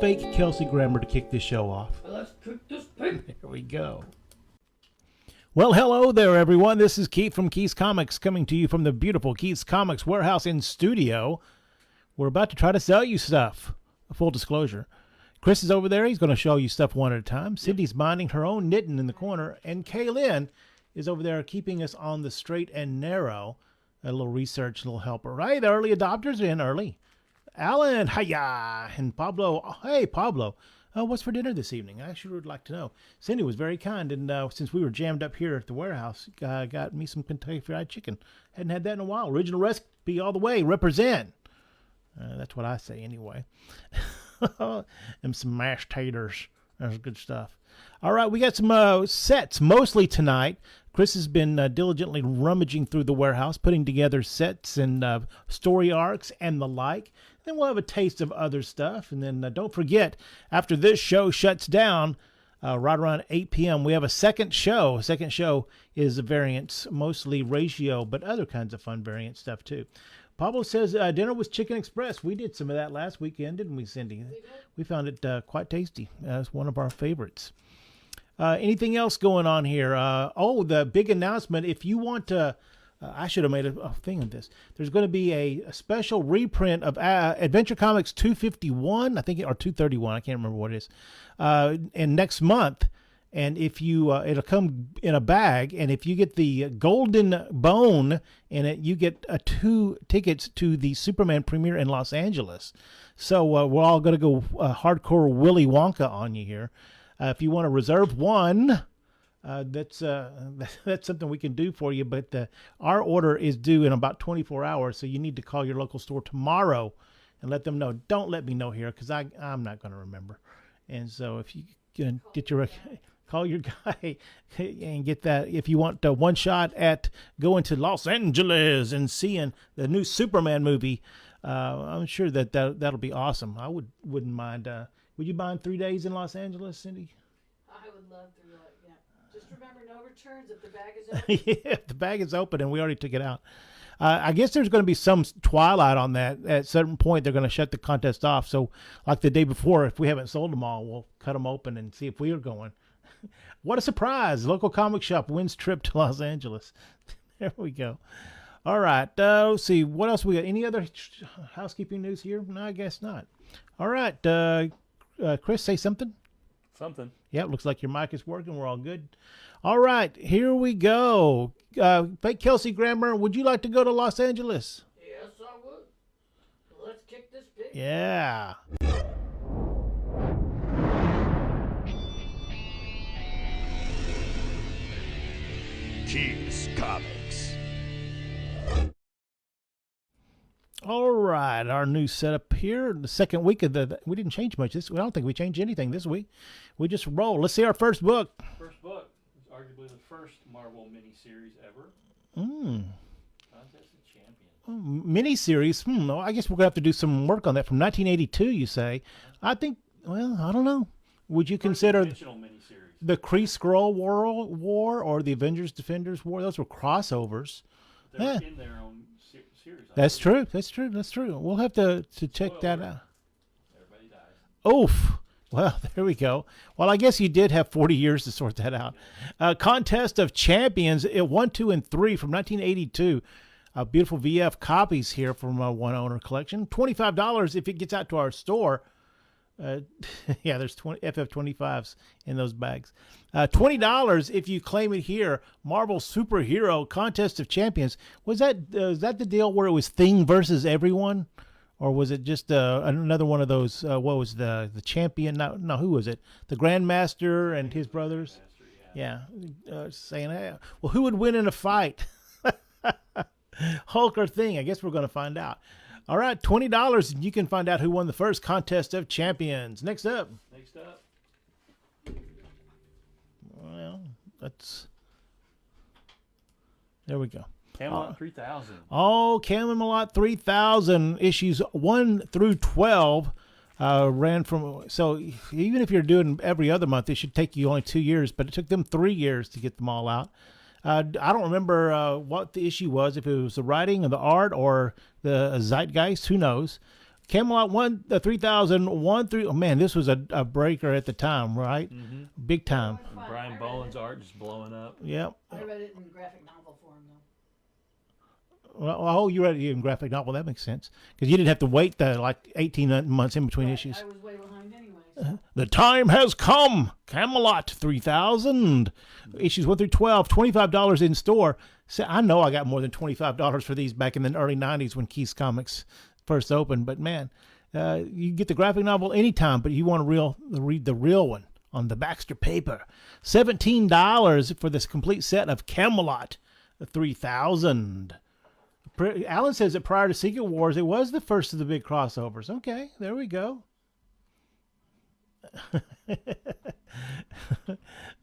fake Kelsey Grammer to kick this show off. Let's cook this pig. Here we go. Well, hello there, everyone. This is Keith from Keith's Comics, coming to you from the beautiful Keith's Comics warehouse and studio. We're about to try to sell you stuff. Full disclosure. Chris is over there. He's going to show you stuff one at a time. Cindy's minding her own knitting in the corner. And Kaylin is over there keeping us on the straight and narrow. A little research, a little helper. Right, the early adopters are in early. Alan, hiya, and Pablo. Oh, hey, Pablo. What's for dinner this evening? I sure would like to know. Cindy was very kind, and since we were jammed up here at the warehouse, got me some Kentucky Fried Chicken. Hadn't had that in a while. Original recipe all the way. Represent. That's what I say anyway. And some mashed taters. That's good stuff. All right, we got some sets mostly tonight. Chris has been diligently rummaging through the warehouse, putting together sets and story arcs and the like. Then we'll have a taste of other stuff. And then don't forget, after this show shuts down, right around 8 p.m., we have a second show. Second show is variants, mostly ratio, but other kinds of fun variant stuff too. Pablo says dinner was Chicken Express. We did some of that last weekend, didn't we, Cindy? We found it quite tasty. It's one of our favorites. Anything else going on here? The big announcement. If you want to, I should have made a thing of this. There's going to be a special reprint of Adventure Comics 251, I think, or 231. I can't remember what it is. And next month. And if you, it'll come in a bag, and if you get the golden bone in it, you get 2 tickets to the Superman premiere in Los Angeles. So we're all going to go hardcore Willy Wonka on you here. If you want to reserve one, that's something we can do for you. But our order is due in about 24 hours, so you need to call your local store tomorrow and let them know. Don't let me know here, because I'm not going to remember. And so if you can get your... Call your guy and get that. If you want one shot at going to Los Angeles and seeing the new Superman movie, I'm sure that'll be awesome. I wouldn't mind. Would you mind 3 days in Los Angeles, Cindy? I would love to. Yeah. Just remember, no returns if the bag is open. Yeah, if the bag is open, and we already took it out. I guess there's going to be some twilight on that. At a certain point, they're going to shut the contest off. So, like the day before, if we haven't sold them all, we'll cut them open and see if we are going. What a surprise. Local comic shop wins trip to Los Angeles. There we go. All right. Let's see. What else we got? Any other housekeeping news here? No, I guess not. All right. Chris, say something. Something. Yeah, it looks like your mic is working. We're all good. All right. Here we go. Fake Kelsey Grammer, would you like to go to Los Angeles? Yes, I would. Let's kick this pig. Yeah. Keith's Comics. All right, our new setup here. The second week of we didn't change much. I don't think we changed anything this week. We just roll. Let's see our first book. First book is arguably the first Marvel miniseries ever. Contest of Champions. Miniseries. No, I guess we're gonna have to do some work on that. From 1982, you say? I think. Well, I don't know. Would you consider the Kree Skrull War or the Avengers Defenders War? Those were crossovers. They're in their own series. That's true. That's true. That's true. We'll have to check that out. Everybody dies. Oof. Well, there we go. Well, I guess you did have 40 years to sort that out. Contest of Champions, 1, 2, and 3 from 1982. Beautiful VF copies here from One Owner Collection. $25 if it gets out to our store. Yeah, there's 20 FF25s in those bags. $20 if you claim it here. Marvel Superhero Contest of Champions. Was that the deal where it was Thing versus everyone, or was it just another one of those? What was the champion? No, who was it? The Grandmaster and his brothers. Yeah, saying, hey, well, who would win in a fight? Hulk or Thing? I guess we're going to find out. All right, $20, and you can find out who won the first Contest of Champions. Next up. Well, there we go. Camelot 3000. Oh, Camelot 3000 issues 1 through 12 ran from. So even if you're doing every other month, it should take you only 2 years, but it took them 3 years to get them all out. I don't remember what the issue was, if it was the writing or the art or the zeitgeist, who knows. Camelot 3001 through. Oh man, this was a breaker at the time, right? Mm-hmm. Big time. And Brian Boland's art just blowing up. Yep. I read it in graphic novel form though. Well, oh, you read it in graphic novel. That makes sense because you didn't have to wait like 18 months in between issues. I was way behind anyway. So. The time has come. Camelot 3000. Issues 1 through 12, $25 in store. So I know I got more than $25 for these back in the early 90s when Keith's Comics first opened. But man, you get the graphic novel anytime, but you want to read the real one on the Baxter paper. $17 for this complete set of Camelot 3000. Alan says that prior to Secret Wars, it was the first of the big crossovers. Okay, there we go.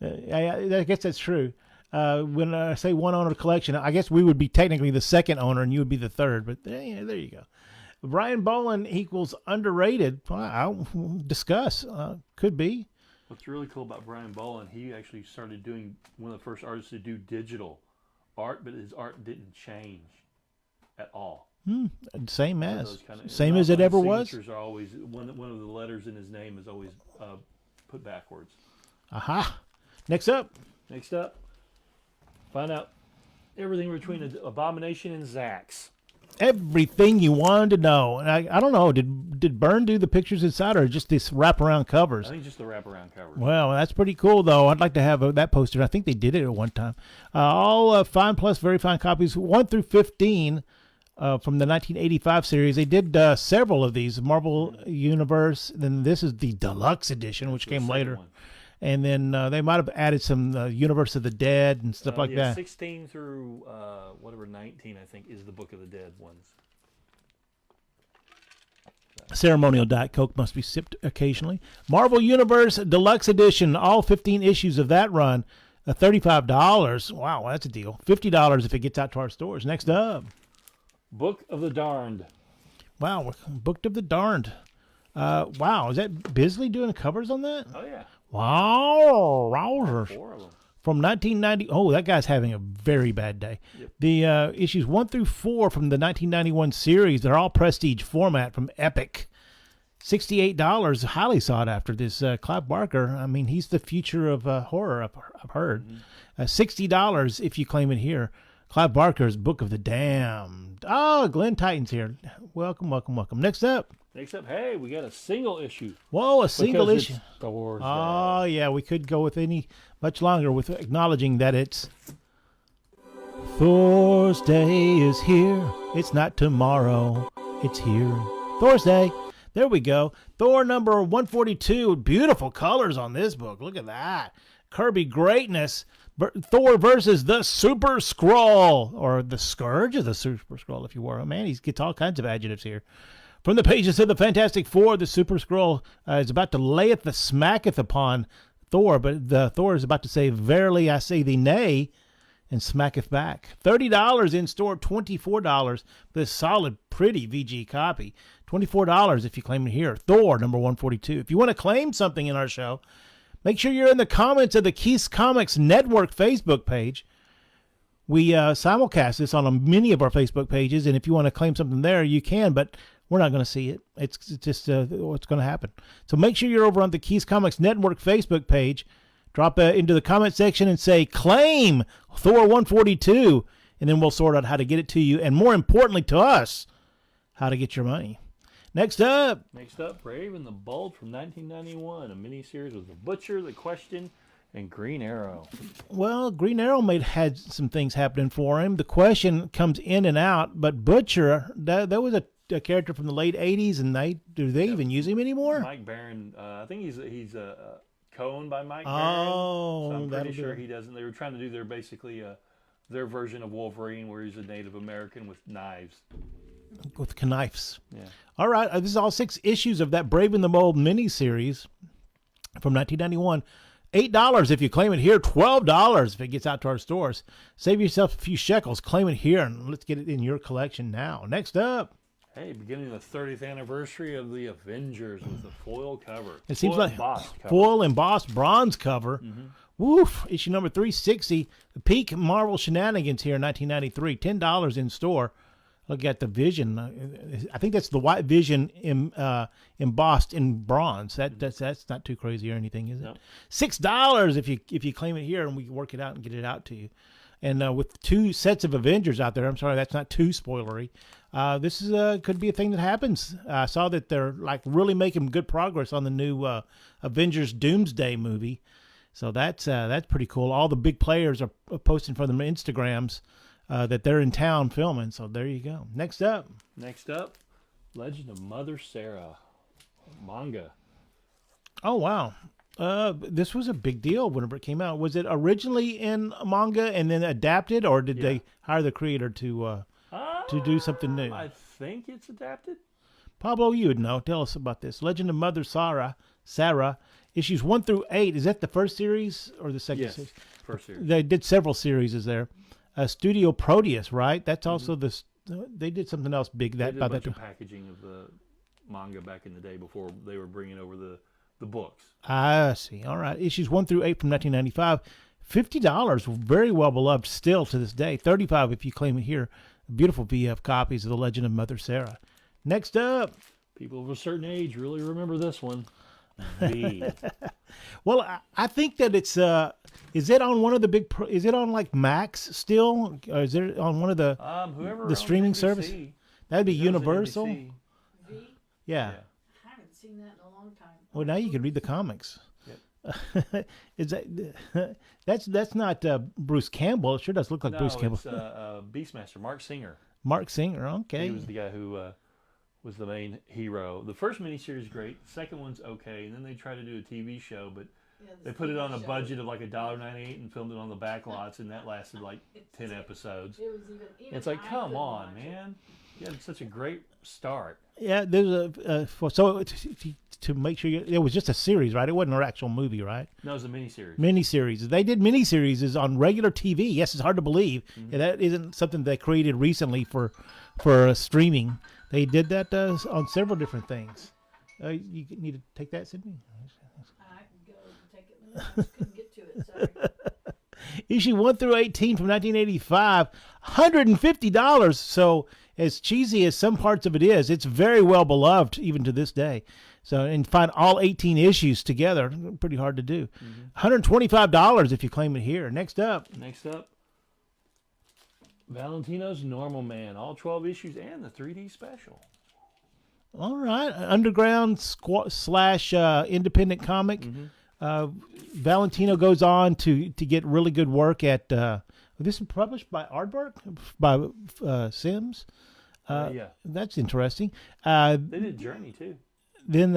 I guess that's true. When I say one owner collection, I guess we would be technically the second owner and you would be the third, but there you go. Brian Boland equals underrated. I'll discuss. Could be. What's really cool about Brian Boland, he actually started doing one of the first artists to do digital art, but his art didn't change at all. Same as it ever was. Signatures are always one of the letters in his name is always put backwards. Aha. Next up, find out everything between Abomination and Zax. everything you wanted to know. And I don't know, did Byrne do the pictures inside or just these wraparound covers? I think just the wraparound covers. Well, that's pretty cool, though. I'd like to have that posted. I think they did it at one time. All fine plus very fine copies, 1 through 15 from the 1985 series. They did several of these, Marvel Universe. Then this is the deluxe edition, which came later. One. And then they might have added some Universe of the Dead and stuff like that. 16 through 19, I think, is the Book of the Dead ones. Ceremonial Diet Coke must be sipped occasionally. Marvel Universe Deluxe Edition, all 15 issues of that run, $35. Wow, that's a deal. $50 if it gets out to our stores. Next up. Book of the Darned. Wow, Book of the Darned. Wow, is that Bisley doing the covers on that? Oh, yeah. Wow, wowzers. 4 of them. From 1990, oh, that guy's having a very bad day. Yep. The issues 1 through 4 from the 1991 series, they're all prestige format from Epic. $68, highly sought after. This Clive Barker, I mean, he's the future of horror, I've heard. Mm-hmm. $60 if you claim it here. Clive Barker's Book of the Damned. Oh, Glenn Titan's here. Welcome, welcome, welcome. Next up. Next up, hey, we got a single issue. Whoa, a single Because issue. it's Thor's Oh, Day. yeah, we could go with much longer with acknowledging that it's Thor's Day is here. It's not tomorrow. It's here. Thor's Day. There we go. Thor number 142. Beautiful colors on this book. Look at that. Kirby greatness. Thor versus the Super Skrull, or the Scourge of the Super Skrull, if you were. Oh, man, he gets all kinds of adjectives here. From the pages of the Fantastic Four, the Super Skrull is about to layeth the smacketh upon Thor, but the Thor is about to say, "Verily I say thee nay," and smacketh back. $30 in store, $24 for this solid, pretty VG copy. $24 if you claim it here. Thor number 142. If you want to claim something in our show, make sure you're in the comments of the Keith's Comics Network Facebook page. We simulcast this on many of our Facebook pages, and if you want to claim something there, you can, but we're not going to see it. It's just what's going to happen. So make sure you're over on the Keith's Comics Network Facebook page. Drop into the comment section and say, claim Thor 142, and then we'll sort out how to get it to you, and more importantly to us, how to get your money. Next up, Brave and the Bold from 1991, a miniseries with The Butcher, The Question, and Green Arrow. Well, Green Arrow had some things happening for him. The Question comes in and out, but Butcher, that was a character from the late 80s, and do they even use him anymore? Mike Barron, I think he's co-owned by Mike Barron. Oh, so I'm pretty sure he doesnn't. They were trying to do their version of Wolverine, where he's a Native American with knives. With knives. Yeah. All right, this is all 6 issues of that Brave and the Bold miniseries from 1991. $8 if you claim it here. $12 if it gets out to our stores. Save yourself a few shekels. Claim it here, and let's get it in your collection now. Next up. Hey, beginning the 30th anniversary of the Avengers with the foil cover. It seems like embossed cover. foil embossed bronze cover. Mm-hmm. Woof. Issue number 360. The peak Marvel shenanigans here in 1993. $10 in store. Look at the Vision. I think that's the white Vision embossed in bronze. That's not too crazy or anything, is it? No. $6 if you claim it here, and we can work it out and get it out to you. And with 2 sets of Avengers out there, I'm sorry, that's not too spoilery. This is could be a thing that happens. I saw that they're like really making good progress on the new Avengers Doomsday movie. So that's pretty cool. All the big players are posting from their Instagrams that they're in town filming. So there you go. Next up, Legend of Mother Sarah manga. oh wow, this was a big deal whenever it came out. Was it originally in manga and then adapted, or did they hire the creator to do something new? I think it's adapted. Pablo, you would know. Tell us about this. Legend of Mother Sarah, issues 1 through 8. Is that the first series or the second Yes, series? first series. They did several series there. Studio Proteus, right? That's also this. They did something else big. They did a bunch of packaging of the manga back in the day before they were bringing over the books. I see. All right. Issues 1 through 8 from 1995. $50. Very well beloved still to this day. $35 if you claim it here. Beautiful VF copies of The Legend of Mother Sarah. Next up. People of a certain age really remember this one. V. Well, I think that it's is it on one of the big is it on like Max still, or is it on one of the Whoever the streaming owns NBC, service? That'd be knows Universal. NBC. V? Yeah. I haven't seen that in a long time. Well, now you can read the comics. Yep. Is that that's not Bruce Campbell? It sure does look like No, Bruce Campbell. it's Beastmaster, Mark Singer. Mark Singer. Okay. He was the guy who was the main hero. The first miniseries is great. The second one's okay, and then they tried to do a TV show, but Yeah, they the put it TV on a show. budget of like $1.98 and filmed it on the back lots, and that lasted like 10 episodes. It was even It's like, I come couldn't on, watch it. man! You had such a great start. Yeah, there's to make sure it was just a series, right? It wasn't an actual movie, right? No, it was a miniseries. Miniseries. They did miniseries on regular TV. Yes, it's hard to believe. Mm-hmm. That isn't something they created recently for streaming. They did that on several different things. You need to take that, Sydney. I can go and take it. No, I just couldn't get to it. Sorry. Issue 1 through 18 from 1985, $150. So as cheesy as some parts of it is, it's very well beloved even to this day. So and find all 18 issues together, pretty hard to do. $125 if you claim it here. Next up. Valentino's Normal Man, all 12 issues and the 3D special. All right, underground slash independent comic. Valentino goes on to get really good work at. This is published by Aardvark by Sims. Yeah, That's interesting. they did Journey too. Then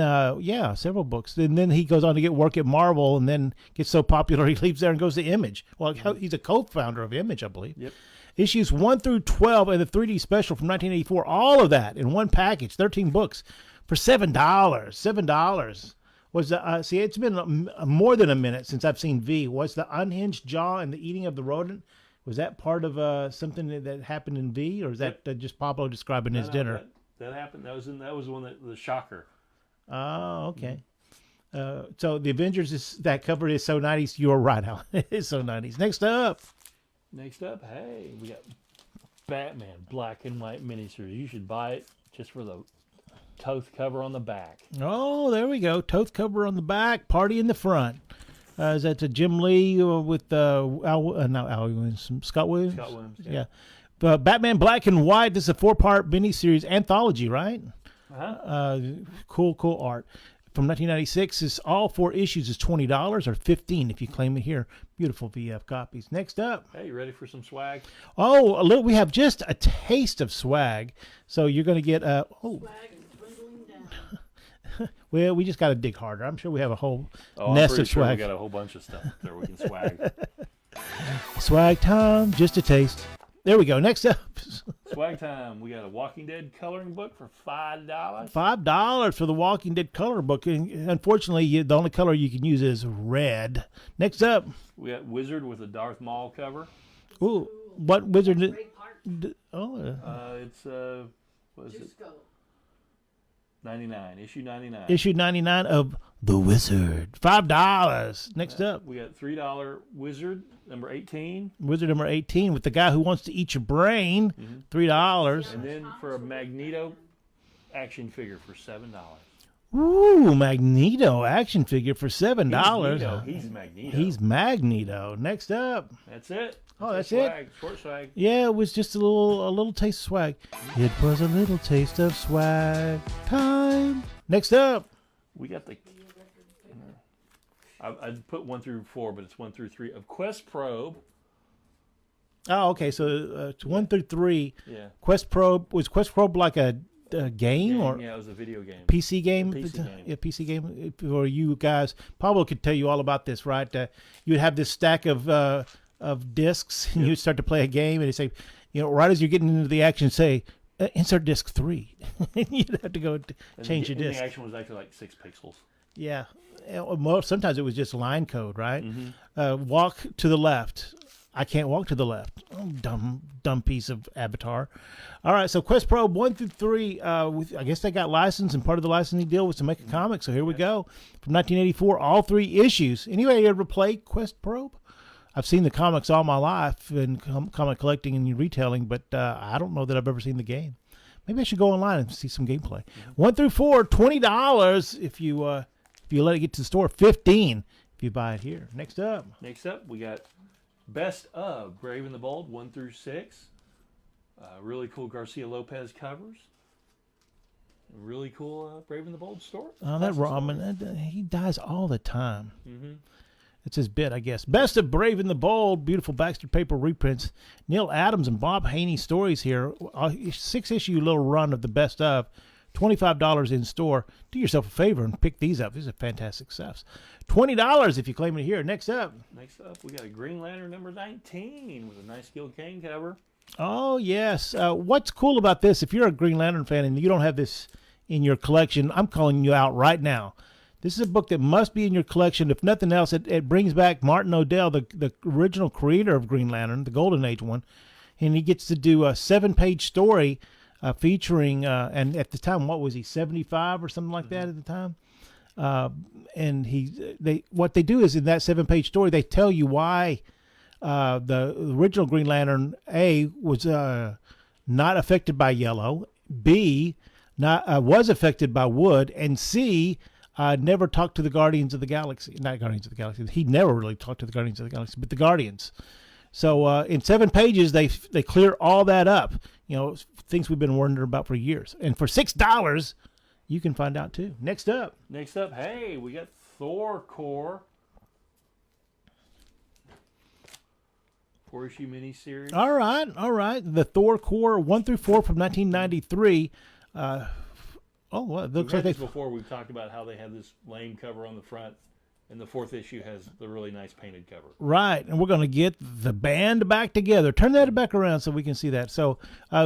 several books. And then he goes on to get work at Marvel, and then gets so popular he leaves there and goes to Image. Well, he's a co-founder of Image, I believe. Yep. Issues 1 through 12 and the 3D special from 1984. All of that in one package. 13 books for $7. $7. Was see? It's been more than a minute since I've seen V. Was the unhinged jaw and the eating of the rodent? Was that part of something that happened in V, or is that just Pablo describing his dinner? That happened. That was the one the shocker. Oh, okay. So the Avengers that cover is so 90s. You're right, Alan. It's so 90s. Next up, hey, we got Batman Black and White miniseries. You should buy it just for the Toth cover on the back. oh, there we go. Toth cover on the back, party in the front. Is that to Jim Lee with not Al Williams, Scott Williams? Scott Williams. Yeah. But Batman Black and White. This is a 4-part miniseries anthology, right? Cool art. From 1996, is all 4 issues is $20 or $15 if you claim it here. Beautiful VF copies. Next up. Hey, you ready for some swag? Oh, we have just a taste of swag. So you're going to get Swag is dwindling down. well, we just got to dig harder. I'm sure we have a whole I'm nest pretty of sure swag. we got a whole bunch of stuff there we can swag. Swag time, just a taste. There we go. Next up. Swag time. We got a Walking Dead coloring book for $5. $5 for the Walking Dead color book. And unfortunately, the only color you can use is red. Next up. We got Wizard with a Darth Maul cover. Ooh, what wizard? Great part. Oh, It's what is it? Jusco. $99. Issue 99. Issue 99 of The Wizard. $5. Next up, We got $3 Wizard number 18. Wizard number 18 with the guy who wants to eat your brain. $3. And then for a Magneto action figure for $7. Ooh, Magneto action figure for $7. He's Magneto. He's Magneto. Next up. That's it. Oh, that's swag. Short swag. Yeah, it was just a little taste of swag. It was a little taste of swag time. Next up. We got the. I'd put 1 through 4, but it's 1 through 3 of Quest Probe. Oh, okay. So it's 1 through 3. Yeah. Quest Probe was Quest Probe like a game or yeah, it was a video game. PC game? PC game. Yeah, PC game. For you guys, Pablo could tell you all about this, right? You would have this stack of discs, and you'd start to play a game, and he'd say, right as you're getting into the action, say, insert disc 3. You'd have to go change your disc. The action was actually like 6 pixels. Yeah. Well, sometimes it was just line code, right? Mm-hmm. Walk to the left. I can't walk to the left. Oh, dumb piece of avatar. All right, so Quest Probe 1 through 3. I guess they got licensed, and part of the licensing deal was to make a comic. So here we go. From 1984, all 3 issues. Anybody ever play Quest Probe? I've seen the comics all my life in comic collecting and retailing, but I don't know that I've ever seen the game. Maybe I should go online and see some gameplay. 1 through 4, $20 if you let it get to the store. $15 if you buy it here. Next up, we got Best of Brave and the Bold 1 through 6. Really cool Garcia Lopez covers. Really cool Brave and the Bold story. Oh, that Robin, he dies all the time. Mm-hmm. It's his bit, I guess. Best of Brave and the Bold, beautiful Baxter paper reprints. Neil Adams and Bob Haney stories here. 6-issue little run of the best of. $25 in store. Do yourself a favor and pick these up. These are fantastic stuffs. $20 if you claim it here. Next up, we got a Green Lantern number 19 with a nice Gil Kane cover. Oh, yes. What's cool about this, if you're a Green Lantern fan and you don't have this in your collection, I'm calling you out right now. This is a book that must be in your collection. If nothing else, it brings back Martin O'Dell, the original creator of Green Lantern, the Golden Age one, and he gets to do a 7-page story featuring, and at the time, what was he, 75 or something like that at the time? And what they do is in that 7-page story, they tell you why the original Green Lantern, A, was not affected by yellow, B, was affected by wood, and C, never talked to the Guardians of the Galaxy. Not Guardians of the Galaxy. He never really talked to the Guardians of the Galaxy, but the Guardians. So in 7 pages, they clear all that up. Things we've been wondering about for years. And for $6, you can find out too. Next up, hey, we got Thor Core. 4-issue miniseries. All right. The Thor Core 1 through 4 from 1993. Well, it looks like before we've talked about how they had this lame cover on the front, and the 4th issue has the really nice painted cover. Right, and we're going to get the band back together. Turn that back around so we can see that. So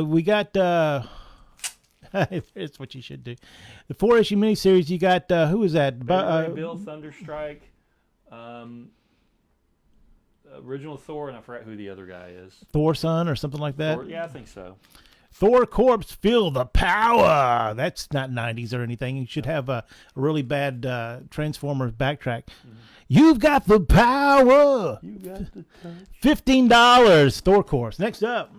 we got, it's what you should do. The 4-issue miniseries, you got, who is that? Bill, Thunderstrike, original Thor, and I forgot who the other guy is. Thor Son or something like that? Yeah, I think so. Thor Corpse, feel the power. That's not 90s or anything. You should have a really bad Transformers backtrack. Mm-hmm. You've got the power. You got the touch. $15, Thor Corpse. Next up,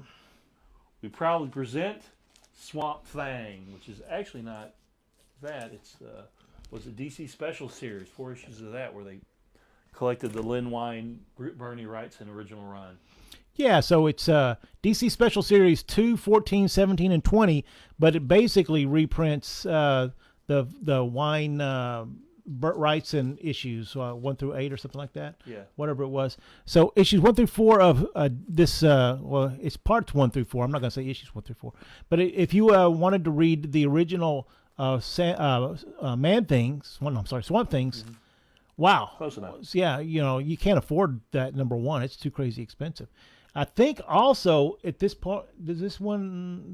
we proudly present Swamp Thing, which is actually not that. It's was a DC Special Series, 4 issues of that, where they collected the Lin Wein, Bernie Wrightson original run. Yeah, so it's DC Special Series 2, 14, 17, and 20, but it basically reprints the Wine Burt Wrightson issues 1 through 8 or something like that. Yeah. Whatever it was. So issues 1 through 4 of this, well, it's parts 1 through 4. I'm not going to say issues 1 through 4. But if you wanted to read the original Swamp Things, mm-hmm. Wow. Close enough. Yeah, you can't afford that, number one. It's too crazy expensive. I think also at this point, does this one,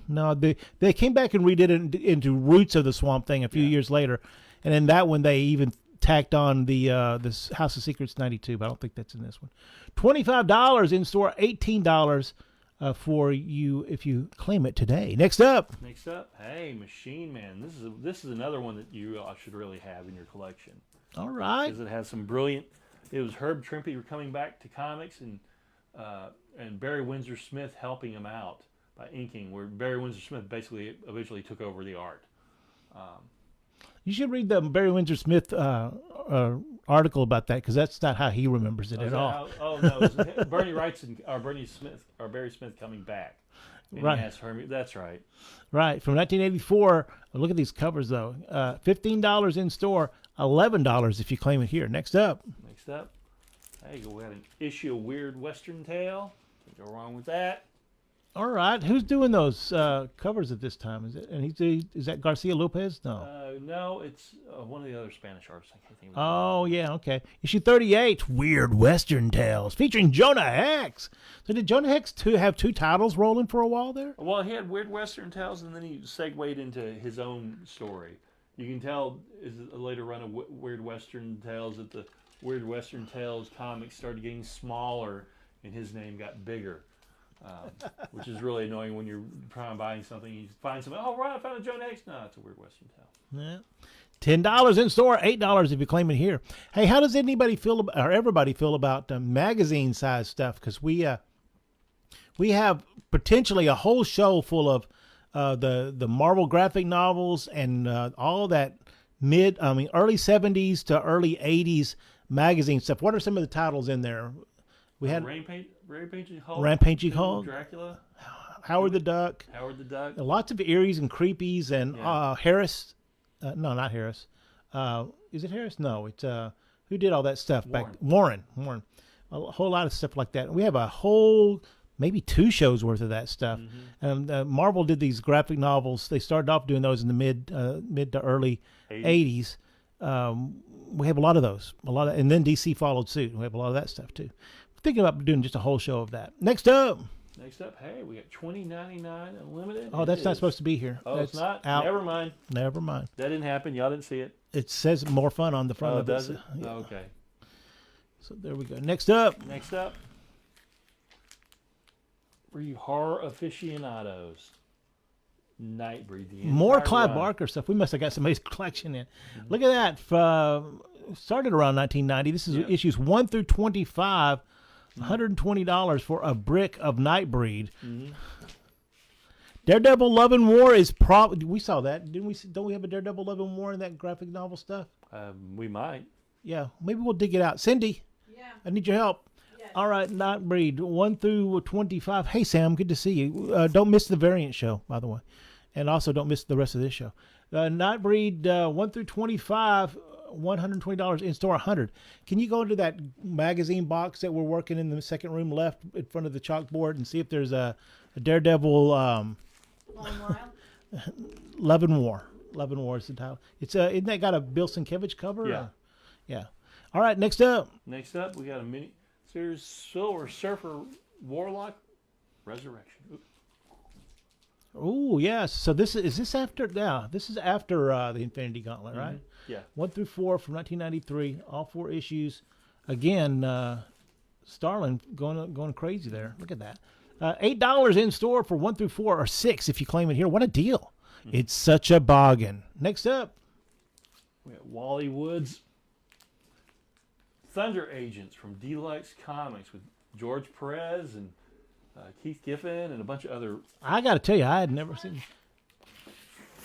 no, they came back and redid it into Roots of the Swamp Thing a few years later. And then that one, they even tacked on the this House of Secrets 92, but I don't think that's in this one. $25 in store, $18 for you if you claim it today. Next up. Next up, hey, Machine Man. This is another one that you should really have in your collection. All right. Because it has some brilliant. It was Herb Trimpe coming back to comics and Barry Windsor Smith helping him out by inking, where Barry Windsor Smith basically eventually took over the art. You should read the Barry Windsor Smith article about that, because that's not how he remembers it at all. No, it was Barry Smith coming back. And Right. he asked Hermie, that's right. Right, from 1984. Look at these covers, though. $15 in store, $11 if you claim it here. Next up. Next up, hey, we had an issue of Weird Western Tale. Can't go wrong with that. All right, who's doing those covers at this time? Is that Garcia Lopez? No. No, it's one of the other Spanish artists. I can't think of. Oh, yeah, okay. Issue 38, Weird Western Tales, featuring Jonah Hex. So did Jonah Hex have two titles rolling for a while there? Well, he had Weird Western Tales, and then he segued into his own story. You can tell is a later run of Weird Western Tales that the Weird Western Tales comics started getting smaller, and his name got bigger. Which is really annoying when you're trying buying something. You find something. Oh, right! I found a Jonah Hex. No, it's a Weird Western Tale. Yeah. $10 in store, $8 if you claim it here. Hey, how does anybody feel about, or everybody feel about magazine size stuff? Because we have potentially a whole show full of the Marvel graphic novels and all that early 70s to early 80s magazine stuff. What are some of the titles in there? We had Rampaging Hulk, Rampaging Hulk, Dracula, Howard the Duck, lots of Eries and Creepies, and Harris. No, not Harris. Is it Harris? No, it's who did all that stuff back? Warren. A whole lot of stuff like that. We have a whole maybe 2 shows worth of that stuff. Mm-hmm. And Marvel did these graphic novels. They started off doing those in the mid to early 80s. We have a lot of those, and then DC followed suit. We have a lot of that stuff too. Thinking about doing just a whole show of that. Next up, hey, we got $20.99 Unlimited. Oh, that's not supposed to be here. Oh, that's it's not? Out. Never mind. That didn't happen. Y'all didn't see it. It says more fun on the front of it. Does it? Yeah. Oh, okay. So there we go. Next up. For you horror aficionados, Nightbreed. More Clive Barker stuff. We must have got somebody's collection in. Look at that. Started around 1990. This is issues 1 through 25. $120 for a brick of Nightbreed. Daredevil Love and War is probably. We saw that, didn't we? Don't we have a Daredevil Love and War in that graphic novel stuff? We might. Yeah, maybe we'll dig it out. Cindy, I need your help. Yes. All right, Nightbreed 1 through 25. Hey Sam, good to see you. Don't miss the variant show, by the way, and also don't miss the rest of this show. Nightbreed 1 through 25. $120 in store, $100. Can you go into that magazine box that we're working in the second room left in front of the chalkboard and see if there's a Daredevil Long Wild? Love and War. Love and War is the title. It's isn't that got a Bill Sienkiewicz cover? Yeah. Yeah. All right, next up. We got a mini series Silver Surfer Warlock Resurrection. Oops. Oh yes. So this is after the Infinity Gauntlet, right? Yeah. 1 through 4 from 1993. All 4 issues. Again, Starlin going crazy there. Look at that. $8 in store for 1 through 4, or 6 if you claim it here. What a deal! It's such a bargain. Next up, we got Wally Wood's Thunder Agents from Deluxe Comics with George Perez and Keith Giffen and a bunch of other. I got to tell you, I had never seen.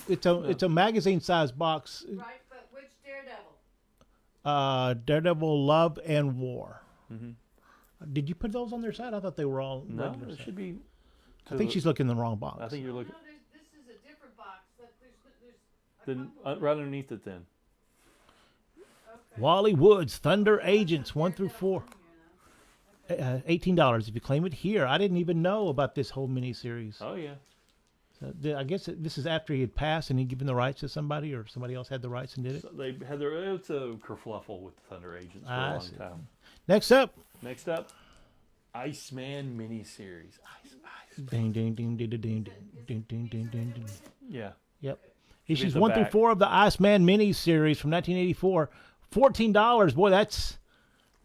It's a magazine sized box. Right, but which Daredevil? Daredevil Love and War. Mm-hmm. Did you put those on their side? I thought they were all. No, it should be. I think she's looking in the wrong box. I think you're looking. No, this is a different box. There's Then right underneath it, then. Okay. Wally Wood's Thunder Agents 1 through 4. $18 if you claim it here. I didn't even know about this whole miniseries. Oh yeah. So I guess this is after he had passed and he'd given the rights to somebody, or somebody else had the rights and did it. So they had it's a kerfluffle with Thunder Agents for a long time. Next up, Iceman miniseries. Ice. Ding ding ding ding ding ding ding ding ding ding ding. Yeah. Yep. Should be Issues at the 1 through back. 4 of the Iceman miniseries from 1984. $14. Boy, that's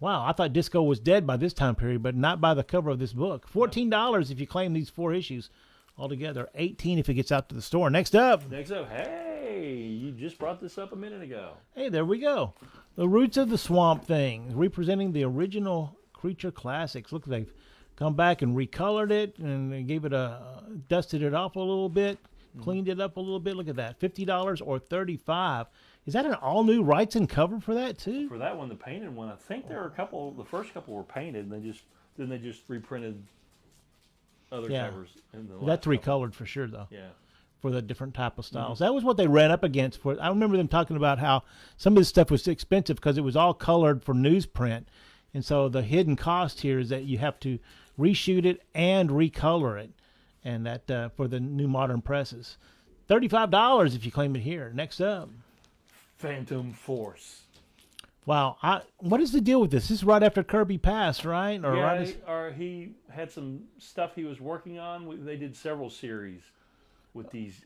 Wow, I thought disco was dead by this time period, but not by the cover of this book. $14 if you claim these 4 issues altogether. $18 if it gets out to the store. Next up. Hey, you just brought this up a minute ago. Hey, there we go. The Roots of the Swamp Thing, representing the original Creature Classics. Look, they've come back and recolored it, and they gave it dusted it off a little bit, cleaned it up a little bit. Look at that, $50 or $35. Is that an all-new rights and cover for that too? For that one, the painted one, I think there were a couple. The first couple were painted, and they just reprinted other covers. In the That's last couple. recolored for sure, though. Yeah. For the different type of styles. That was what they ran up against. For I remember them talking about how some of this stuff was expensive because it was all colored for newsprint, and so the hidden cost here is that you have to reshoot it and recolor it, and that for the new modern presses. $35 if you claim it here. Next up. Phantom Force. Wow, what is the deal with this? This is right after Kirby passed, right? Or Yeah, right he had some stuff he was working on. They did several series with these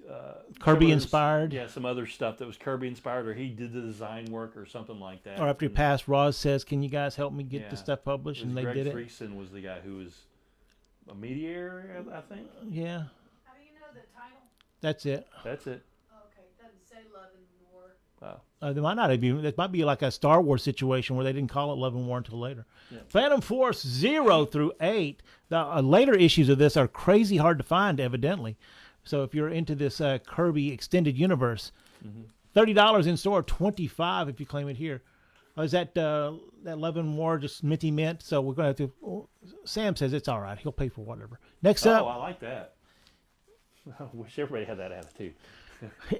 Kirby inspired. Yeah, some other stuff that was Kirby inspired, or he did the design work or something like that. Or after he passed, Roz says, "Can you guys help me get the stuff published?" And they Greg did it. Friesen was the guy who was a mediator, I think. Yeah, How do you know the title? that's it. That's it. Okay, doesn't say Love and War. Wow. There might not have been. It might be like a Star Wars situation where they didn't call it Love and War until later. Yeah. Phantom Force 0 through 8. The later issues of this are crazy hard to find, evidently. So if you're into this Kirby extended universe, $30 in store, $25 if you claim it here. Is that Love and War just minty mint? So we're going to have to. Sam says it's all right. He'll pay for whatever. Next Oh, up. I like that. I wish everybody had that attitude.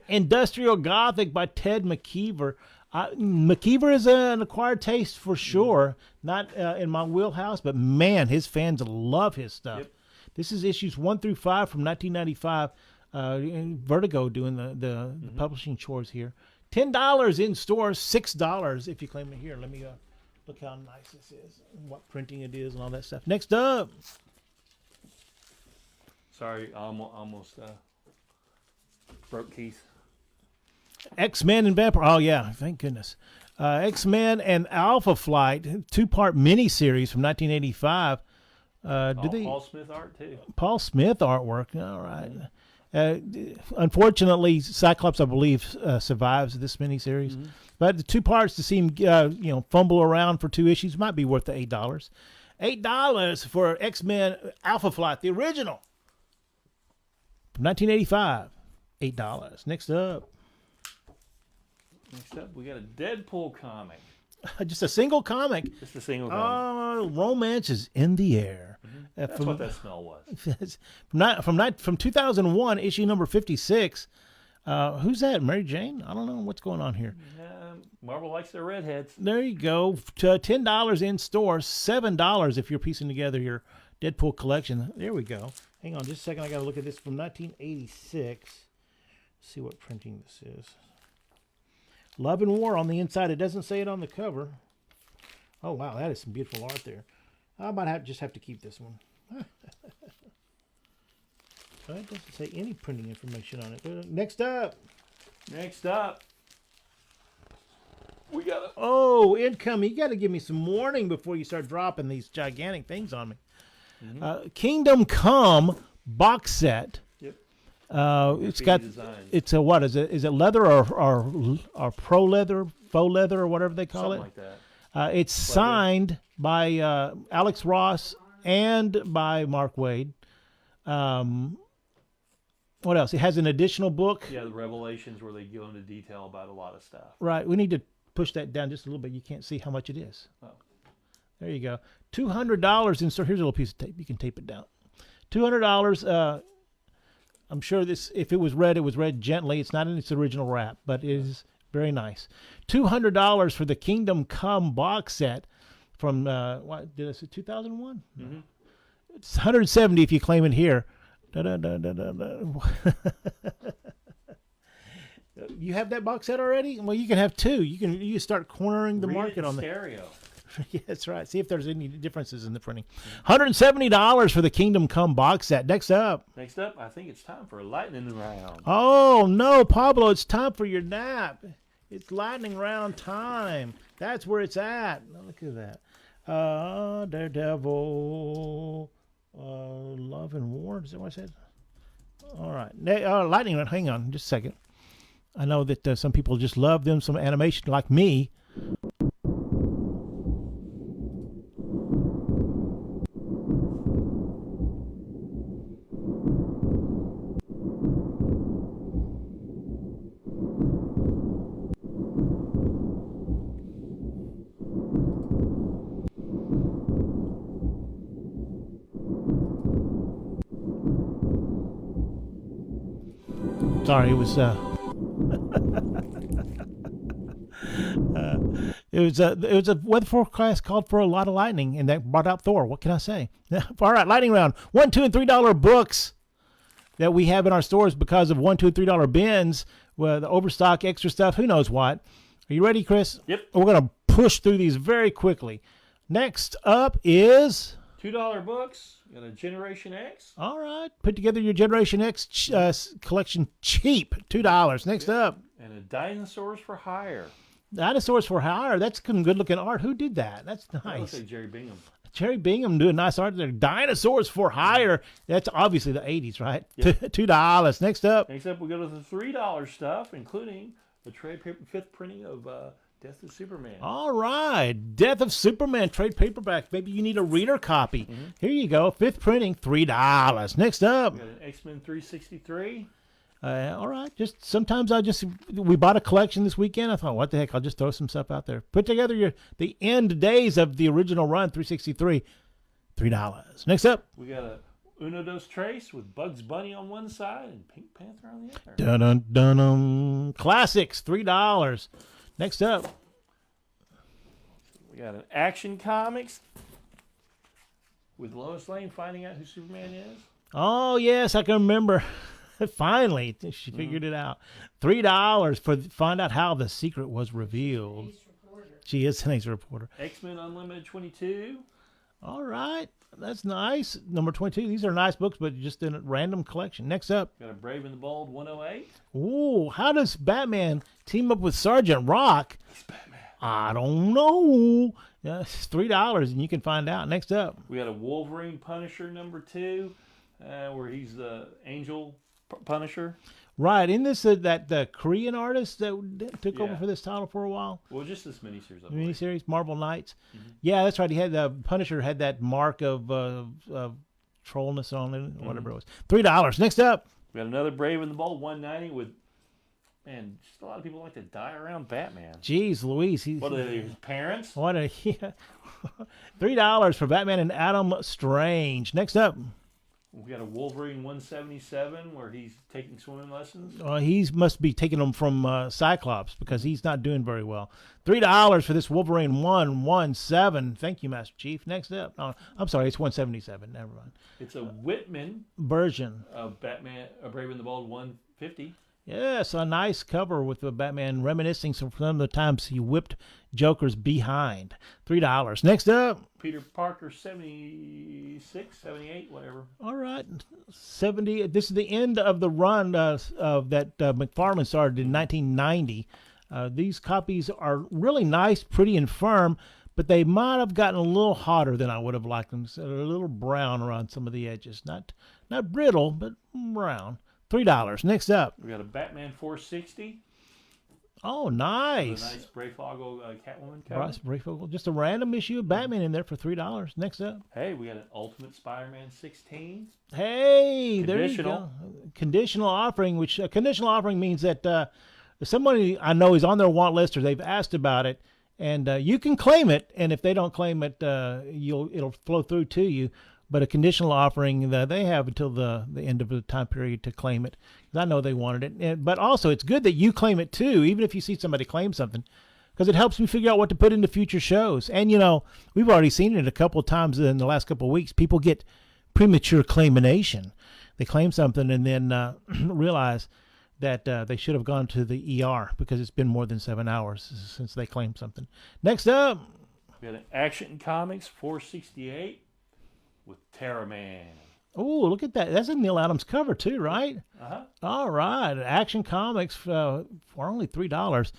Industrial Gothic by Ted McKeever. McKeever is an acquired taste for sure. Not in my wheelhouse, but man, his fans love his stuff. Yep. This is issues 1 through 5 from 1995. Vertigo doing the publishing chores here. $10 in stores, $6 if you claim it here. Let me look how nice this is, and what printing it is, and all that stuff. Next up. Sorry, I almost broke Keith. X-Men and Vampire. Oh, yeah. Thank goodness. X-Men and Alpha Flight, 2-part miniseries from 1985. Paul Smith art, too. Paul Smith artwork. All right. Unfortunately, Cyclops, I believe, survives this miniseries. But the 2 parts to see him, fumble around for 2 issues might be worth the $8. $8 for X-Men Alpha Flight, the original. From 1985. $8. Next up. Next up, we got a Deadpool comic. Just a single comic. Just a single comic. Romance is in the air. That's what that smell was. from 2001, issue number 56. Who's that? Mary Jane? I don't know what's going on here. Marvel likes their redheads. There you go. $10 in store, $7 if you're piecing together your Deadpool collection. There we go. Hang on just a second. I got to look at this from 1986. See what printing this is. Love and War on the inside. It doesn't say it on the cover. Oh, wow. That is some beautiful art there. I might just have to keep this one. It doesn't say any printing information on it. Next up. We got it. Oh, incoming. You got to give me some warning before you start dropping these gigantic things on me. Kingdom Come box set. Yep. It's got. Designs. It's a what? Is it leather or pro leather, faux leather, or whatever they call Something it? like that. It's signed by Alex Ross and by Mark Waid. What else? It has an additional book. Yeah, the Revelations where they go into detail about a lot of stuff. Right. We need to push that down just a little bit. You can't see how much it is. Oh. There you go. $200 in store. Here's a little piece of tape. You can tape it down. $200. I'm sure this, if it was read gently. It's not in its original wrap, but it is very nice. $200 for the Kingdom Come box set from, what did I say, 2001? Mm-hmm. It's $170 if you claim it here. You have that box set already? Well, you can have 2. You start cornering the market on the stereo. Yeah, that's right. See if there's any differences in the printing. $170 for the Kingdom Come box set. Next up, I think it's time for a lightning round. oh no, Pablo, it's time for your nap. It's lightning round time. That's where it's at. Look at that. Daredevil, Love and War. Is that what I said? All right. Lightning Round. Hang on just a second. I know that some people just love them, some animation like me. Sorry, it was it was a weather forecast called for a lot of lightning, and that brought out Thor. What can I say? All right, lightning round. $1, $2, and $3 books that we have in our stores because of $1, $2, and $3 bins, with the overstock, extra stuff, who knows what. Are you ready, Chris? Yep. We're gonna push through these very quickly. Next up is $2 books. Got a Generation X. all right. Put together your Generation X collection cheap. $2. Next up. And a Dinosaurs for Hire. Dinosaurs for Hire. That's some good looking art. Who did that? That's That looks nice. like Jerry Bingham. Jerry Bingham doing nice art there. Dinosaurs for Hire. That's obviously the 80s, right? Yep. $2. Next up. Next up, we go to the $3 stuff, including the trade paper, fifth printing of Death of Superman. All right. Death of Superman trade paperback. Maybe you need a reader copy. Here you go. Fifth printing, $3. Next up. We got an X-Men 363. All right. Just sometimes we bought a collection this weekend. I thought, what the heck? I'll just throw some stuff out there. Put together the end days of the original run, 363, $3. Next up. We got a Uno Dos Trace with Bugs Bunny on one side and Pink Panther on the other. Dun dun dun dun. Classics, $3. Next up. We got an Action Comics with Lois Lane finding out who Superman is. Oh yes, I can remember. Finally, she figured it out. $3 for find out how the secret was revealed. Ace reporter. She is an ace reporter. X-Men Unlimited 22. All right, that's nice. Number 22. These are nice books, but just in a random collection. Next up. Got a Brave and the Bold 108. Ooh, how does Batman team up with Sergeant Rock? It's Batman. I don't know. It's $3, and you can find out. Next up. We got a Wolverine Punisher number 2, where he's the Angel Punisher. Right, isn't this that Korean artist that took over Yeah. for this title for a while? Well, just this miniseries. I believe. Miniseries, Marvel Knights. Yeah, that's right. He had the Punisher had that mark of trollness on it, or whatever it was. $3. Next up. We got another Brave and the Bold 190 with, man, just a lot of people like to die around Batman. Jeez, Louise. What are they, his parents? What a yeah. $3 for Batman and Adam Strange. Next up. We got a Wolverine 177 where he's taking swimming lessons. He must be taking them from Cyclops because he's not doing very well. $3 for this Wolverine 117. Thank you, Master Chief. Next up. Oh, I'm sorry, it's 177. Never mind. It's a Whitman Version. of Batman, Brave and the Bold 150. Yes, a nice cover with the Batman reminiscing some of the times he whipped Joker's behind. $3. Next up. Peter Parker 76, 78, whatever. All right. 70. This is the end of the run of that McFarlane started in 1990. These copies are really nice, pretty, and firm, but they might have gotten a little hotter than I would have liked them. So they're a little brown around some of the edges. Not brittle, but brown. $3. Next up. We got a Batman 460. Oh, With nice. a nice Brayfogle Catwoman cover. Bryce Brayfogle. Just a random issue of Batman in there for $3. Next up. Hey, we got an Ultimate Spider-Man 16. Hey, there you Conditional. go. Conditional offering, which conditional offering means that if somebody I know is on their want list or they've asked about it, and you can claim it, and if they don't claim it, it'll flow through to you. But a conditional offering, they have until the end of the time period to claim it. 'Cause I know they wanted it. But also, it's good that you claim it too, even if you see somebody claim something, because it helps me figure out what to put into future shows. And, we've already seen it a couple of times in the last couple of weeks. People get premature claimination. They claim something and then realize that they should have gone to the ER because it's been more than 7 hours since they claimed something. Next up. We got an Action Comics 468 with Terra Man. Oh, look at that. That's a Neil Adams cover too, right? Uh-huh. All right. Action Comics for only $3.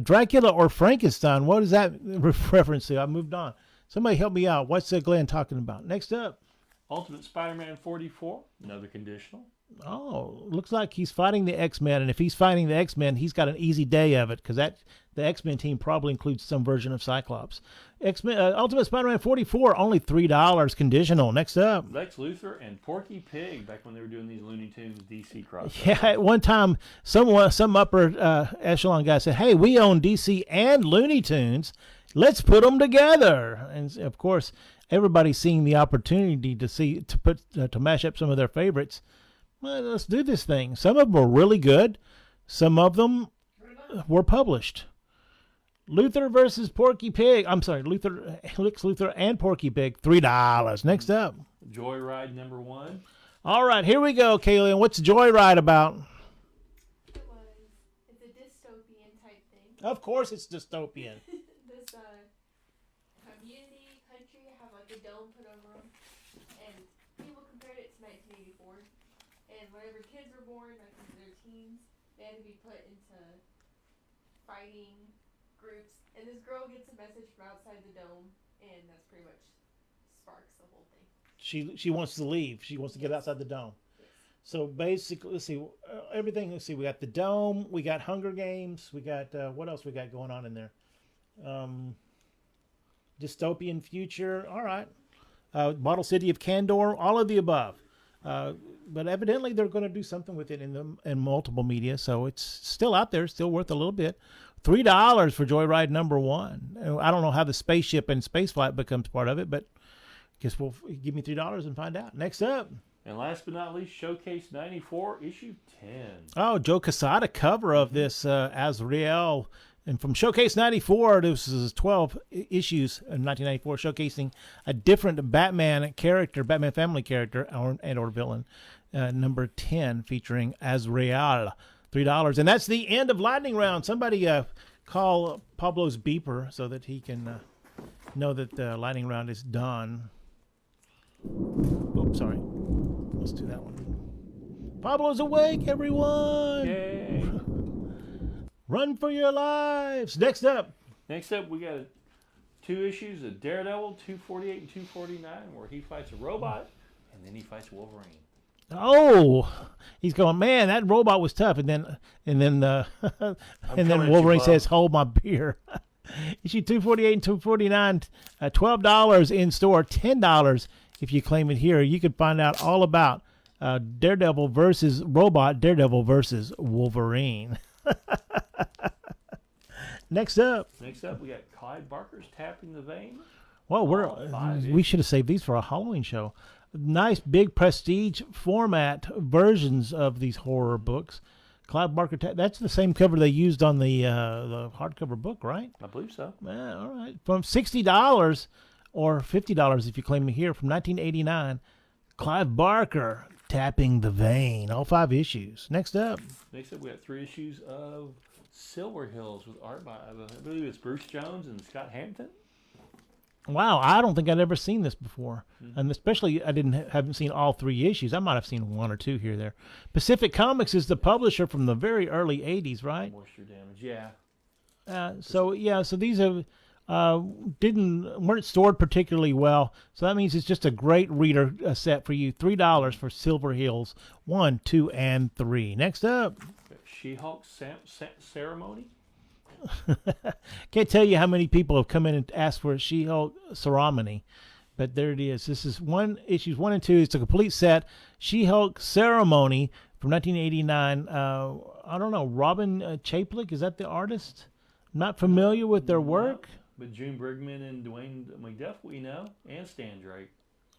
Dracula or Frankenstein. What is that reference to? I moved on. Somebody help me out. What's Glenn talking about? Next up. Ultimate Spider-Man 44, another conditional. Oh, looks like he's fighting the X-Men, and if he's fighting the X-Men, he's got an easy day of it, because the X-Men team probably includes some version of Cyclops. X-Men Ultimate Spider-Man 44, only $3 conditional. Next up. Lex Luthor and Porky Pig, back when they were doing these Looney Tunes DC crossovers. Yeah, at one time, some upper echelon guy said, "Hey, we own DC and Looney Tunes. Let's put them together." And of course, everybody's seeing the opportunity to mash up some of their favorites. Well, let's do this thing. Some of them were really good. Some of them were published. Luthor versus Porky Pig. I'm sorry, Lex Luthor and Porky Pig. $3. Next up. Joyride #1. All right, here we go, Kaylin. What's Joyride about? It's a dystopian type thing. Of course it's dystopian. This community country have like a dome put over them, and people compared it to 1984. And whenever kids were born, like into their teens, they had to be put into fighting groups. And this girl gets a message from outside the dome, and that's pretty much sparks the whole thing. She wants to leave. She wants to get outside the dome. Yes. So basically, let's see everything. Let's see. We got the dome. We got Hunger Games. We got what else we got going on in there? Dystopian future. All right. Model City of Kandor. All of the above. But evidently they're going to do something with it in multiple media. So it's still out there. Still worth a little bit. $3 for Joyride #1. I don't know how the spaceship and spaceflight becomes part of it, but guess we'll give me $3 and find out. Next up. And last but not least, Showcase '94, issue 10. Oh, Joe Quesada cover of this Azrael. And from Showcase '94, this is 12 issues in 1994, showcasing a different Batman character, Batman family character, or villain. Number 10, featuring Azrael. $3. And that's the end of Lightning Round. Somebody call Pablo's beeper so that he can know that the Lightning Round is done. Oops, sorry. Let's do that one. Pablo's awake, everyone! Yay! Run for your lives! Next up. Next up, we got 2 issues of Daredevil 248 and 249, where he fights a robot and then he fights Wolverine. Oh, he's going, man, that robot was tough. And then Wolverine says, hold my beer. Issue 248 and 249, $12 in store, $10 if you claim it here. You can find out all about Daredevil versus Robot, Daredevil versus Wolverine. Next up, we got Clyde Barker's Tapping the Vein. Well, we should have saved these for a Halloween show. Nice big prestige format versions of these horror books. Clyde Barker, that's the same cover they used on the hardcover book, right? I believe so. Yeah, all right. From $60 or $50 if you claim it here, from 1989, Clive Barker, Tapping the Vein. All 5 issues. Next up, we got 3 issues of Silver Hills with art by, I believe it's Bruce Jones and Scott Hampton. Wow, I don't think I'd ever seen this before, and especially I haven't seen all 3 issues. I might have seen 1 or 2 here or there. Pacific Comics is the publisher from the very early '80s, right? Moisture damage, yeah. So these weren't stored particularly well. So that means it's just a great reader set for you. $3 for Silver Hills 1, 2, and 3. Next up, She-Hulk Ceremony. Can't tell you how many people have come in and asked for a She-Hulk ceremony, but there it is. This is issues 1 and 2. It's a complete set. She-Hulk Ceremony from 1989. I don't know. Robin Chaplik, is that the artist? Not familiar with their work. But June Brigman and Dwayne McDuff, we know, and Stan Drake.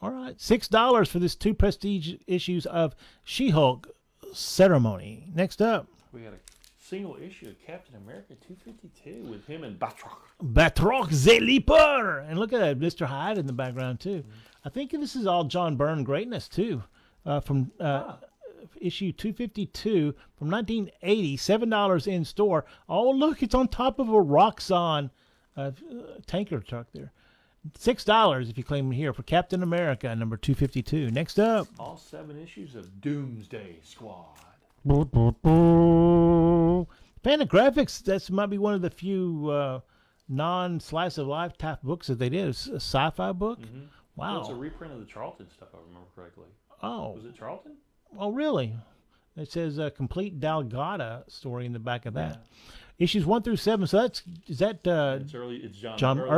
All right, $6 for this 2 prestige issues of She-Hulk Ceremony. Next up, we got a single issue of Captain America 252 with him and Batroc. Batroc the Leaper. And look at that, Mr. Hyde in the background, too. I think this is all John Byrne greatness, too, from issue 252 from 1980, $7 in store. Oh, look, it's on top of a Roxxon tanker truck there. $6 if you claim it here for Captain America, number 252. Next up, all 7 issues of Doomsday Squad. Fantagraphics, that might be one of the few non-slice of life type books that they did. It's a sci-fi book. Mm-hmm. Wow. Well, it's a reprint of the Charlton stuff, if I remember correctly. Oh. Was it Charlton? Oh, really? It says a complete Dalgada story in the back of that. Yeah. Issues 1 through 7. So is that It's early. It's John John Byrne.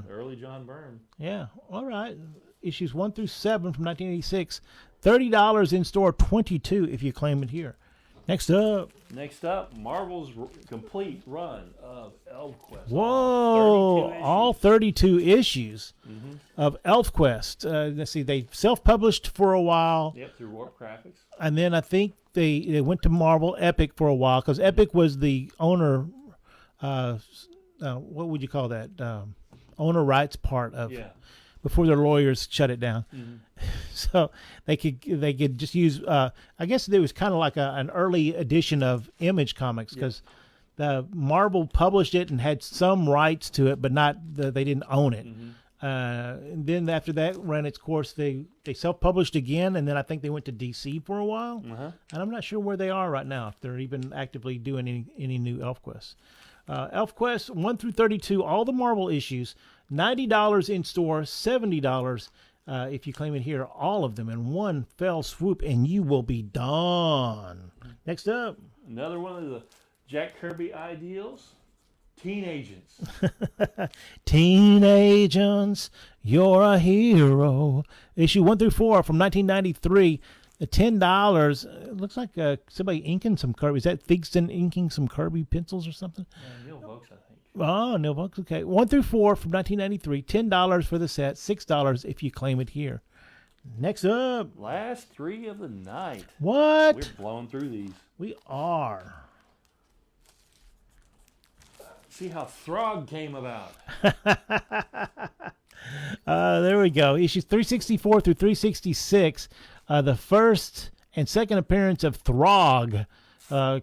Early John Byrne. Yeah. All right. Issues 1 through 7 from 1986. $30 in store, $22 if you claim it here. Next up. Next up, Marvel's complete run of ElfQuest. Whoa! All 32 issues Mm-hmm. of ElfQuest. Let's see. They self-published for a while. Yep, through Warp Graphics. And then I think they went to Marvel Epic for a while because Epic was the owner. What would you call that? Owner rights part of. Yeah. Before their lawyers shut it down. Mm-hmm. So they could just use. I guess it was kind of like an early edition of Image Comics because the Marvel published it and had some rights to it, but they didn't own it. Mm-hmm. And then after that ran its course, they self-published again, and then I think they went to DC for a while. Uh-huh. And I'm not sure where they are right now, if they're even actively doing any new ElfQuest. ElfQuest 1 through 32, all the Marvel issues, $90 in store, $70 if you claim it here, all of them in one fell swoop, and you will be done. Next up. Another one of the Jack Kirby ideals, Teen Agents. Teen Agents, you're a hero. Issue 1 through 4 from 1993. $10. It looks like somebody inking some Kirby. Is that Thigston inking some Kirby pencils or something? Neil Vokes, I think. Oh, Neil Vokes. Okay. 1 through 4 from 1993. $10 for the set. $6 if you claim it here. Next up. Last three of the night. What? We're blowing through these. We are. See how Throg came about. There we go. Issues 364 through 366. The first and second appearance of Throg,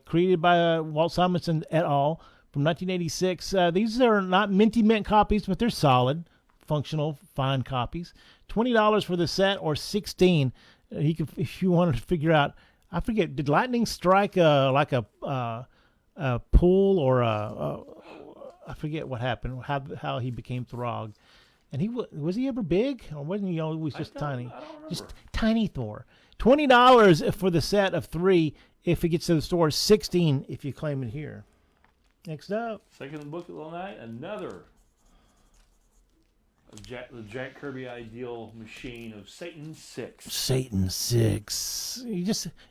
created by Walt Simonson et al. From 1986. These are not minty mint copies, but they're solid, functional, fine copies. $20 for the set, or $16 if you wanted to figure out. I forget. Did lightning strike like a pool or I forget what happened. How he became Throg. And was he ever big, or wasn't he always just tiny? I don't remember. Just tiny Thor. $20 for the set of 3 if it gets to the store. $16 if you claim it here. Next up. Second book of the night, another of the Jack Kirby ideal machine of Satan 6. Satan 6.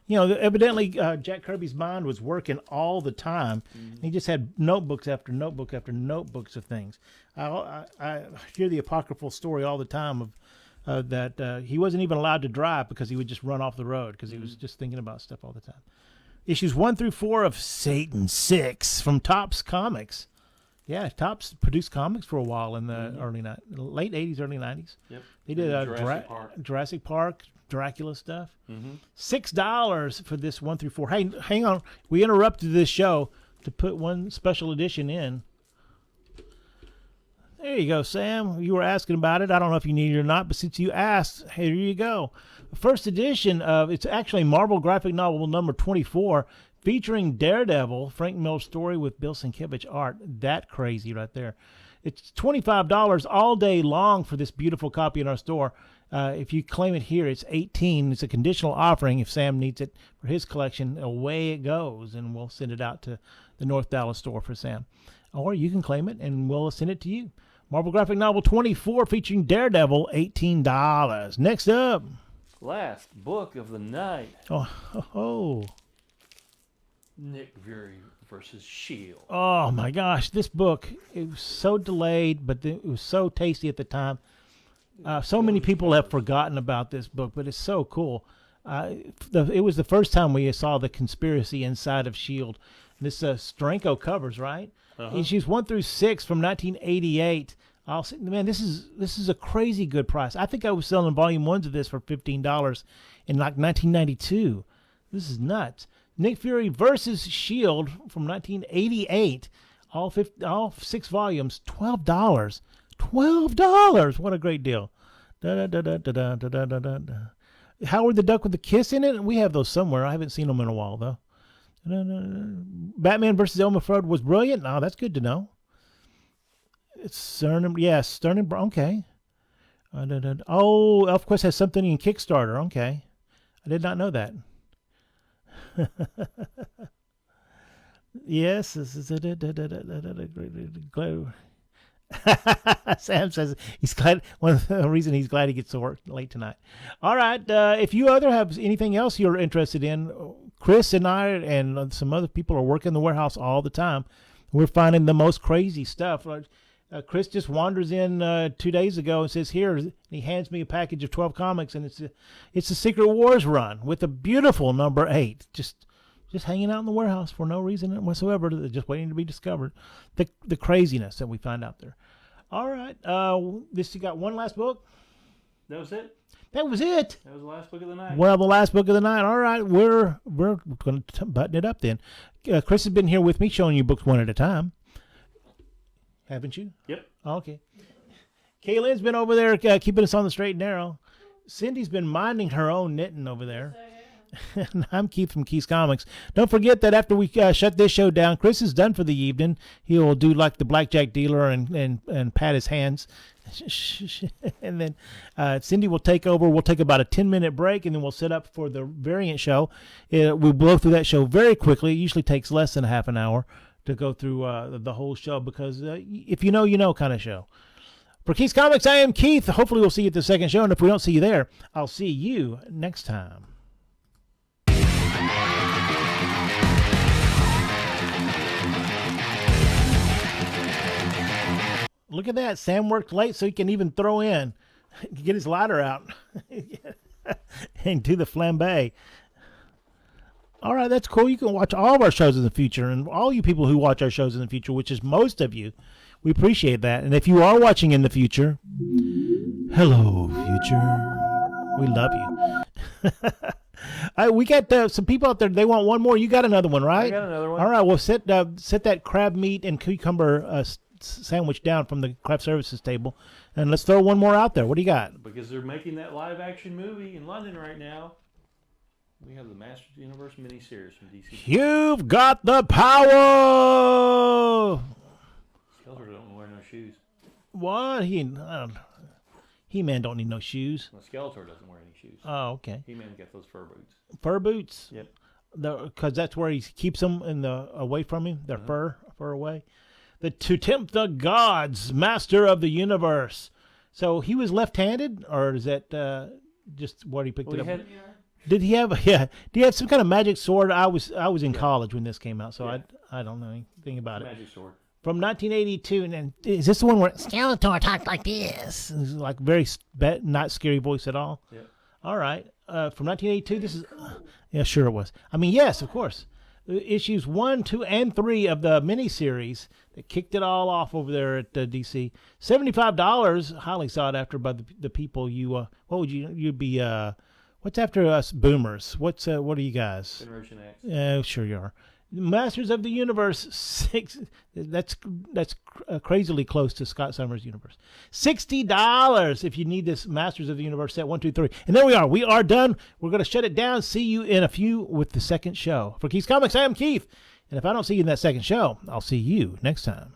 Evidently Jack Kirby's mind was working all the time. Mm-hmm. He just had notebooks after notebook after notebooks of things. I hear the apocryphal story all the time of that he wasn't even allowed to drive because he would just run off the road because he was just thinking about stuff all the time. Issues 1 through 4 of Satan 6 from Topps Comics. Yeah, Topps produced comics for a while in the late 80s, early 90s. Yep. They did Jurassic Park. Dracula stuff. Mm-hmm. $6 for this 1 through 4. Hey, hang on. We interrupted this show to put one special edition in. There you go, Sam. You were asking about it. I don't know if you need it or not, but since you asked, here you go. First edition of, it's actually Marvel graphic novel number 24, featuring Daredevil, Frank Miller's story with Bill Sienkiewicz art. That crazy right there. It's $25 all day long for this beautiful copy in our store. If you claim it here, it's $18. It's a conditional offering. If Sam needs it for his collection, away it goes, and we'll send it out to the North Dallas store for Sam. Or you can claim it, and we'll send it to you. Marvel graphic novel 24 featuring Daredevil, $18. Next up. Last book of the night. Oh. Nick Fury versus S.H.I.E.L.D. Oh, my gosh. This book, it was so delayed, but it was so tasty at the time. So many people have forgotten about this book, but it's so cool. It was the first time we saw the conspiracy inside of S.H.I.E.L.D. This Stranko covers, right? Uh-huh. Issues 1 through 6 from 1988. Man, this is a crazy good price. I think I was selling volume 1s of this for $15 in like 1992. This is nuts. Nick Fury versus S.H.I.E.L.D. from 1988. All 6 volumes, $12. $12. What a great deal. Howard the Duck with the kiss in it. We have those somewhere. I haven't seen them in a while though. Batman versus Elmer Fudd was brilliant. Oh, that's good to know. Stern and yes, Stern and Brown. Okay. Oh, ElfQuest has something in Kickstarter. Okay, I did not know that. Yes. Sam says he's glad. One of the reason he's glad he gets to work late tonight. All right. If you other have anything else you're interested in, Chris and I and some other people are working the warehouse all the time. We're finding the most crazy stuff. Chris just wanders in 2 days ago and says, "Here." He hands me a package of 12 comics, and it's a Secret Wars run with a beautiful number 8. Just hanging out in the warehouse for no reason whatsoever, just waiting to be discovered. The craziness that we find out there. All right. You got one last book? That was it. That was it. That was the last book of the night. Well, the last book of the night. All right. We're going to button it up then. Chris has been here with me showing you books one at a time. Haven't you? Yep. Okay. Kaylin's been over there keeping us on the straight and narrow. Cindy's been minding her own knitting over there. And I'm Keith from Keith's Comics. Don't forget that after we shut this show down, Chris is done for the evening. He will do like the blackjack dealer and pat his hands. And then Cindy will take over. We'll take about a 10-minute break, and then we'll set up for the variant show. We'll blow through that show very quickly. It usually takes less than a half an hour to go through the whole show because if you know, you know kind of show. For Keith's Comics, I am Keith. Hopefully we'll see you at the second show, and if we don't see you there, I'll see you next time. Look at that. Sam worked late so he can even throw in, get his lighter out, and do the flambe. All right, that's cool. You can watch all of our shows in the future, and all you people who watch our shows in the future, which is most of you, we appreciate that. And if you are watching in the future, hello, future. We love you. We got some people out there. They want one more. You got another one, right? I got another one. All right. Well, set that crab meat and cucumber sandwich down from the craft services table, and let's throw one more out there. What do you got? Because they're making that live action movie in London right now. We have the Masters of the Universe miniseries from DC. You've got the power. Skeletor don't wear no shoes. What? He-Man don't need no shoes. Well, Skeletor doesn't wear any shoes. Oh, okay. He-Man got those fur boots. Fur boots. Yep. Because that's where he keeps them away from him. Their fur away. To tempt the gods, master of the universe. So he was left-handed, or is that just what he picked it up? Did he have? Yeah. Do you have some kind of magic sword? I was in college when this came out, so I don't know anything about it. Magic sword From 1982, and is this the one where Skeletor talked like this? It's like very not scary voice at all. Yeah. All right. From 1982, this is. Yeah, sure it was. I mean, yes, of course. Issues 1, 2, and 3 of the miniseries that kicked it all off over there at DC. $75, highly sought after by the people you. What would you'd be? What's after us boomers? What are you guys? Generation X. Yeah, sure you are. Masters of the Universe 6. That's crazily close to Scott Summers' universe. $60 if you need this Masters of the Universe set 1, 2, 3. And there we are. We are done. We're going to shut it down. See you in a few with the second show. For Keith's Comics, I am Keith. And if I don't see you in that second show, I'll see you next time.